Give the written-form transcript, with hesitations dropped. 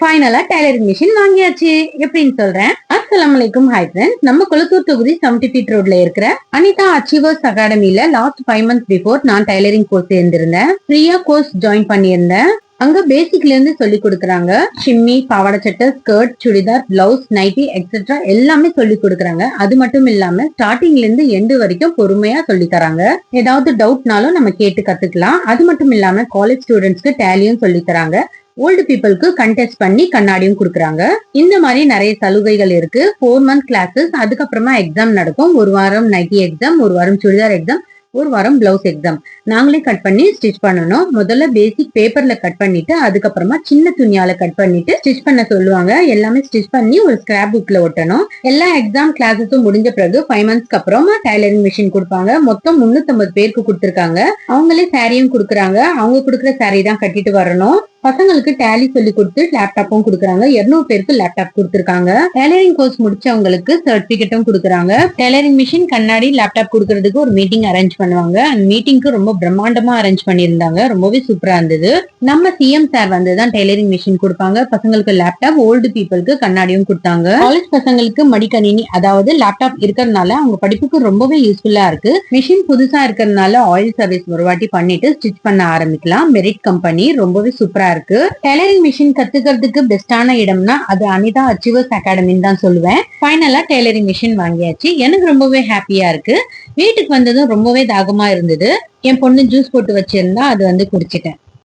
ஃபைனலா tailoring machine வாங்கியாச்சு எப்படின்னு சொல்றேன். அஸ்ஸலாமு அலைக்கும். ஹாய் ஃப்ரெண்ட்ஸ், நம்ம கொளத்தூர் தொகுதி 70 ஃபீட் ரோட்ல இருக்கிற அனிதா அச்சீவர்ஸ் அகாடமில லாஸ்ட் 5 months பிஃபோர் நான் டைலரிங் கோர்ஸ் சேர்ந்திருந்தேன். ஃப்ரீயா கோர்ஸ் ஜாயின் பண்ணியிருந்தேன். அங்க பேசிக்ல இருந்து சொல்லி கொடுக்கறாங்க. ஷிம்மி, பாவாடை சட்டை, skirt, churidar, blouse, nightie etcetera எல்லாமே சொல்லி கொடுக்கறாங்க. அது மட்டும் இல்லாம ஸ்டார்டிங்ல இருந்து எண்டு வரைக்கும் பொறுமையா சொல்லி தராங்க. ஏதாவது டவுட்னாலும் நம்ம கேட்டு கத்துக்கலாம். அது மட்டும் இல்லாம காலேஜ் ஸ்டூடெண்ட்ஸ்க்கு டேலியும் சொல்லி தராங்க. ஓல்டு பீப்புளுக்கு கண்டெஸ்ட் பண்ணி கண்ணாடியும் கொடுக்குறாங்க. இந்த மாதிரி நிறைய சலுகைகள் இருக்கு. 4 month கிளாஸஸ், அதுக்கப்புறமா எக்ஸாம் நடக்கும். ஒரு வாரம் நைட்டி எக்ஸாம், ஒரு வாரம் சுடிதார் எக்ஸாம், ஒரு வாரம் பிளவுஸ் எக்ஸாம். நாங்களே கட் பண்ணி ஸ்டிச் பண்ணணும். முதல்ல பேசிக் பேப்பர்ல கட் பண்ணிட்டு அதுக்கப்புறமா சின்ன துணியால கட் பண்ணிட்டு ஸ்டிச் பண்ண சொல்லுவாங்க. எல்லாமே ஸ்டிச் பண்ணி ஒரு ஸ்கிராப் புக்ல ஒட்டணும். எல்லா எக்ஸாம் கிளாஸஸும் முடிஞ்ச பிறகு 5 monthsக்கு அப்புறமா டைலரிங் மிஷின் கொடுப்பாங்க. மொத்தம் 350 பேருக்கு கொடுத்திருக்காங்க. அவங்களே சாரியும் கொடுக்குறாங்க. அவங்க கொடுக்குற சாரி தான் கட்டிட்டு வரணும். பசங்களுக்கு டேலி சொல்லி கொடுத்து லேப்டாப்பும் கொடுக்குறாங்க. 200 பேருக்கு லேப்டாப் கொடுத்திருக்காங்க. டெய்லரிங் கோர்ஸ் முடிச்சவங்களுக்கு சர்டிபிகேட்டும் கொடுக்குறாங்க. டெய்லரிங் மிஷின், கண்ணாடி, லேப்டாப் கொடுக்கறதுக்கு ஒரு மீட்டிங் அரேஞ்ச் பண்ணுவாங்க. அந்த மீட்டிங்க்கு ரொம்ப பிரம்மாண்டமா அரேஞ்ச் பண்ணியிருந்தாங்க. ரொம்பவே சூப்பரா இருந்தது. நம்ம சிஎம் சார் வந்துதான் டெய்லரிங் மிஷின் கொடுப்பாங்க. பசங்களுக்கு லேப்டாப், ஓல்டு பீப்புளுக்கு கண்ணாடியும் கொடுத்தாங்க. காலேஜ் பசங்களுக்கு மடிக்கணினி, அதாவது லேப்டாப் இருக்கிறதுனால அவங்க படிப்புக்கு ரொம்பவே யூஸ்ஃபுல்லா இருக்கு. மிஷின் புதுசா இருக்கிறதுனால ஆயில் சர்வீஸ் ஒரு வாட்டி பண்ணிட்டு ஸ்டிச் பண்ண ஆரம்பிக்கலாம். மெரிட் கம்பெனி, ரொம்பவே சூப்பரா இருக்கு. டெய்லரிங் மிஷின் கத்துக்கிறதுக்கு பெஸ்டான இடம்னா அது அனிதா அச்சீவர்ஸ் அகாடமின்னு தான் சொல்லுவேன். ஃபைனலா டெய்லரிங் மிஷின் வாங்கியாச்சு. எனக்கு ரொம்பவே ஹாப்பியா இருக்கு. வீட்டுக்கு வந்ததும் ரொம்பவே தாகமா இருந்தது. என் பொண்ணு ஜூஸ் போட்டு வச்சிருந்தா அது குடிச்சிட்டேன்.